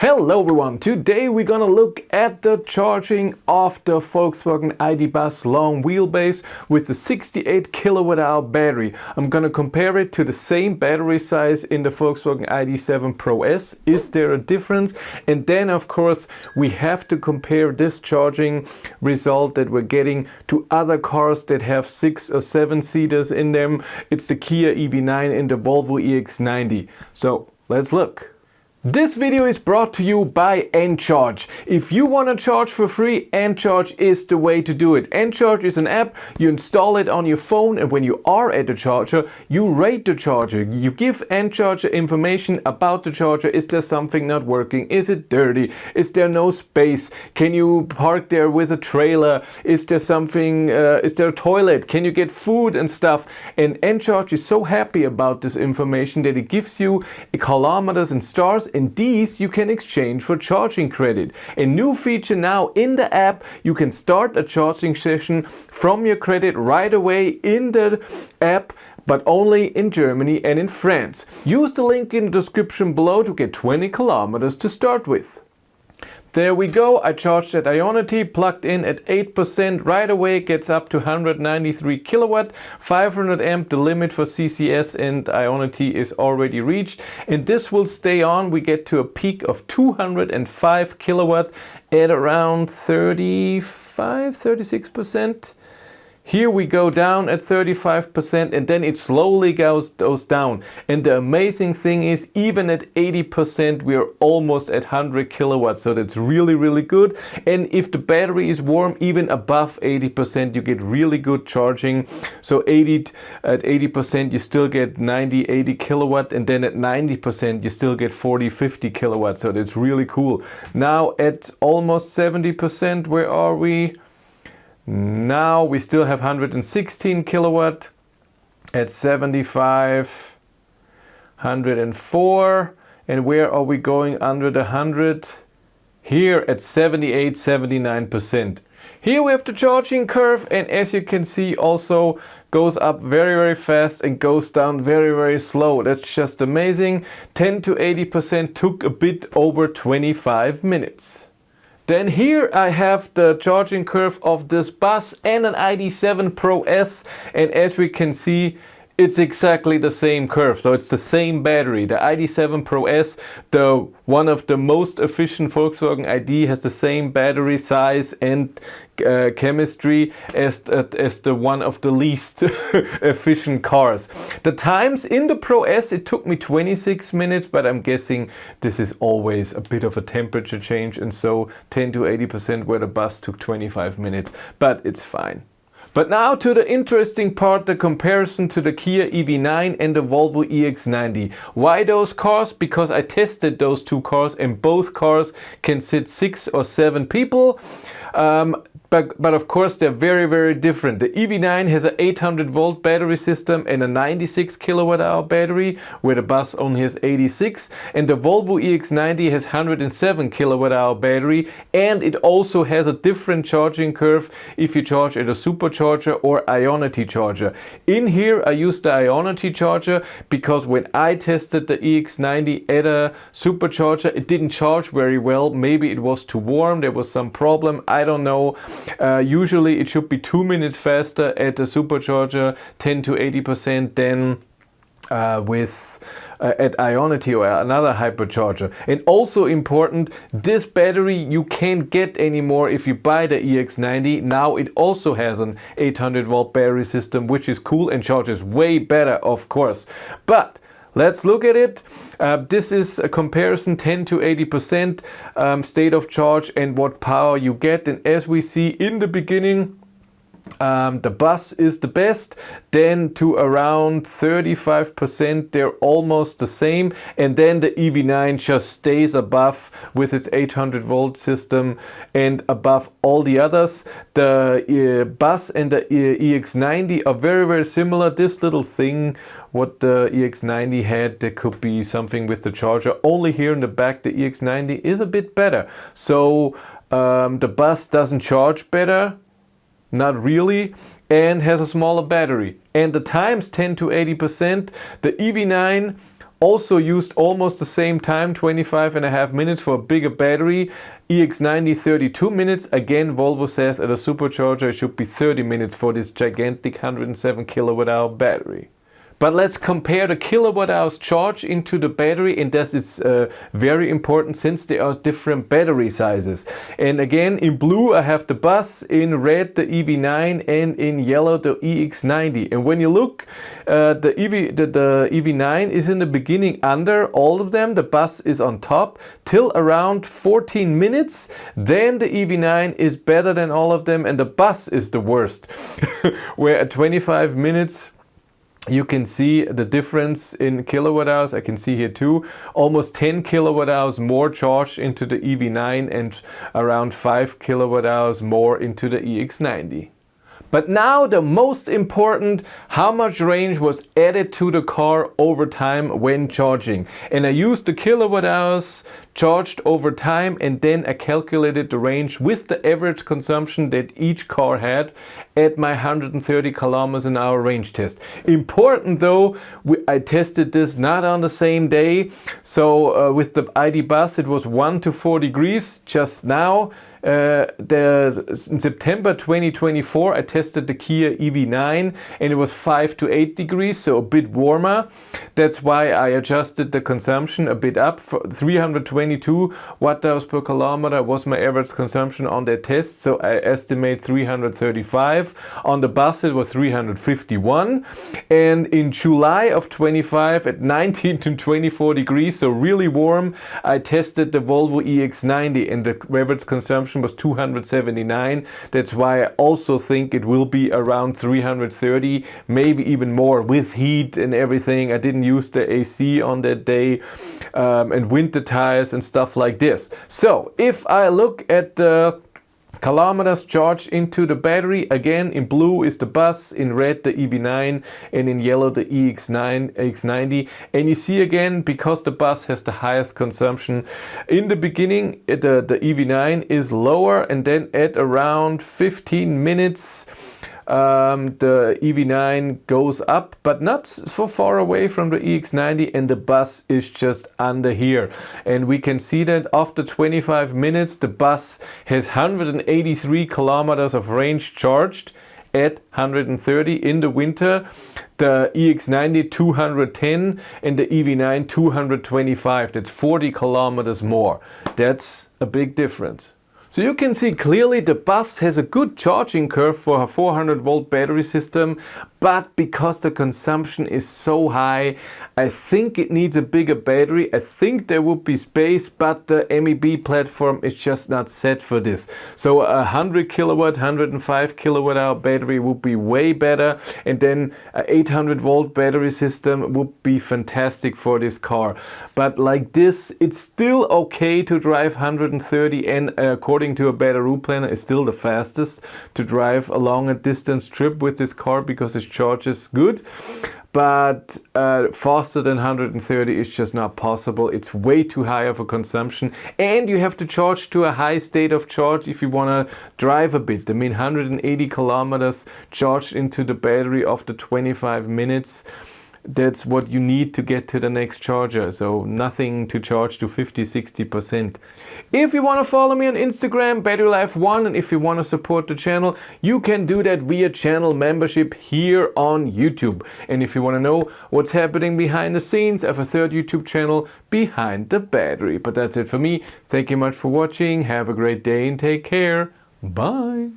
Hello everyone, today we're gonna look at the charging of the Volkswagen ID. Bus Long Wheelbase with the 68 kilowatt hour battery. I'm gonna compare it to the same battery size in the Volkswagen ID.7 Pro S. Is there a difference? And then of course we have to compare this charging result that we're getting to other cars that have 6 or 7 seaters in them. It's the Kia EV9 and the Volvo EX90. So let's look. This video is brought to you by Encharge. If you want to charge for free, Encharge is the way to do it. Encharge is an app, you install it on your phone, and when you are at the charger, you rate the charger. You give Encharge information about the charger. Is there something not working? Is it dirty? Is there no space? Can you park there with a trailer? Is there something, is there a toilet? Can you get food and stuff? And Encharge is so happy about this information that it gives you kilometers and stars, and these you can exchange for charging credit. A new feature now in the app, you can start a charging session from your credit right away in the app, but only in Germany and in France. Use the link in the description below to get 20 kilometers to start with. There we go, I charged at Ionity, plugged in at 8%, right away gets up to 193 kilowatt, 500 amp, the limit for CCS and Ionity is already reached, and this will stay on. We get to a peak of 205 kilowatt at around 36%. Here we go down at 35% and then it slowly goes down. And the amazing thing is, even at 80% we are almost at 100 kilowatts. So that's really, really good. And if the battery is warm, even above 80% you get really good charging. So at 80% you still get 80 kilowatt, and then at 90% you still get 50 kilowatts. So that's really cool. Now at almost 70%, where are we? Now we still have 116 kilowatt at 75, 104, and where are we going under the 100? Here at 78, 79%. Here we have the charging curve, and as you can see also goes up very, very fast and goes down very, very slow. That's just amazing. 10 to 80% took a bit over 25 minutes. Then here I have the charging curve of this bus and an ID.7 Pro S, and as we can see, it's exactly the same curve. So it's the same battery. The ID.7 Pro S, one of the most efficient Volkswagen ID, has the same battery size and chemistry as the one of the least efficient cars. The times in the Pro S, it took me 26 minutes, but I'm guessing this is always a bit of a temperature change, and so 10 to 80% where the bus took 25 minutes, but it's fine. But now to the interesting part, the comparison to the Kia EV9 and the Volvo EX90. Why those cars? Because I tested those two cars and both cars can sit 6 or 7 people. But of course they're very, very different. The EV9 has an 800 volt battery system and a 96 kilowatt hour battery, where the bus only has 86. And the Volvo EX90 has 107 kilowatt hour battery, and it also has a different charging curve if you charge at a supercharger or Ionity charger. In here I used the Ionity charger because when I tested the EX90 at a supercharger, it didn't charge very well. Maybe it was too warm, there was some problem, I don't know. Usually it should be 2 minutes faster at the supercharger, 10 to 80% than at Ionity or another hypercharger. And also important, this battery you can't get anymore if you buy the EX90. Now it also has an 800 volt battery system, which is cool and charges way better, of course. But let's look at it. This is a comparison, 10 to 80% state of charge and what power you get. And as we see in the beginning, the bus is the best, then to around 35% they're almost the same, and then the EV9 just stays above with its 800 volt system and above all the others. The bus and the EX90 are very, very similar. This little thing what the EX90 had, there could be something with the charger. Only here in the back the EX90 is a bit better. So the bus doesn't charge better, not really, and has a smaller battery. And the times 10 to 80%, the EV9 Also used almost the same time, 25.5 minutes for a bigger battery. EX90 32 minutes. Again, Volvo says at a supercharger it should be 30 minutes for this gigantic 107 kilowatt hour battery. But let's compare the kilowatt hours charge into the battery, and that is very important since there are different battery sizes. And again, in blue I have the bus, in red the EV9, and in yellow the EX90. And when you look, the EV9 is in the beginning under all of them, the bus is on top, till around 14 minutes. Then the EV9 is better than all of them, and the bus is the worst. Where at 25 minutes, you can see the difference in kilowatt hours. I can see here too, almost 10 kilowatt hours more charged into the EV9 and around 5 kilowatt hours more into the EX90. But now the most important, how much range was added to the car over time when charging. And I used the kilowatt hours charged over time, and then I calculated the range with the average consumption that each car had at my 130 kilometers an hour range test. Important though, I tested this not on the same day. So with the ID bus it was 1 to 4 degrees just now. In September 2024 I tested the Kia EV9 and it was 5 to 8 degrees, so a bit warmer. That's why I adjusted the consumption a bit up. For 322 watt hours per kilometer was my average consumption on that test, so I estimate 335. On the bus it was 351. And in July of 25 at 19 to 24 degrees, so really warm, I tested the Volvo EX90 and the average consumption was 279. That's why I also think it will be around 330, maybe even more with heat and everything. I didn't use the AC on that day and winter tires and stuff like this. So if I look at the kilometers charged into the battery, again in blue is the bus, in red the EV9, and in yellow the EX90. And you see again, because the bus has the highest consumption in the beginning, the EV9 is lower, and then at around 15 minutes the EV9 goes up, but not so far away from the EX90, and the bus is just under here. And we can see that after 25 minutes the bus has 183 kilometers of range charged at 130 in the winter. The EX90 210 and the EV9 225. That's 40 kilometers more. That's a big difference. So you can see clearly the bus has a good charging curve for a 400 volt battery system, but because the consumption is so high, I think it needs a bigger battery. I think there would be space, but the MEB platform is just not set for this. So a 100 kilowatt, 105 kilowatt hour battery would be way better, and then an 800 volt battery system would be fantastic for this car. But like this, it's still okay to drive 130, and according to a better route planner, is still the fastest to drive a longer distance trip with this car because it charges good. But faster than 130 is just not possible. It's way too high of a consumption, and you have to charge to a high state of charge if you want to drive a bit. I mean, 180 kilometers charged into the battery after 25 minutes. That's what you need to get to the next charger. So nothing to charge to 50-60%. If you want to follow me on Instagram, Battery Life 1, and if you want to support the channel, you can do that via channel membership here on YouTube. And if you want to know what's happening behind the scenes, I have a third YouTube channel, Behind the Battery. But that's it for me. Thank you much for watching. Have a great day and take care. Bye.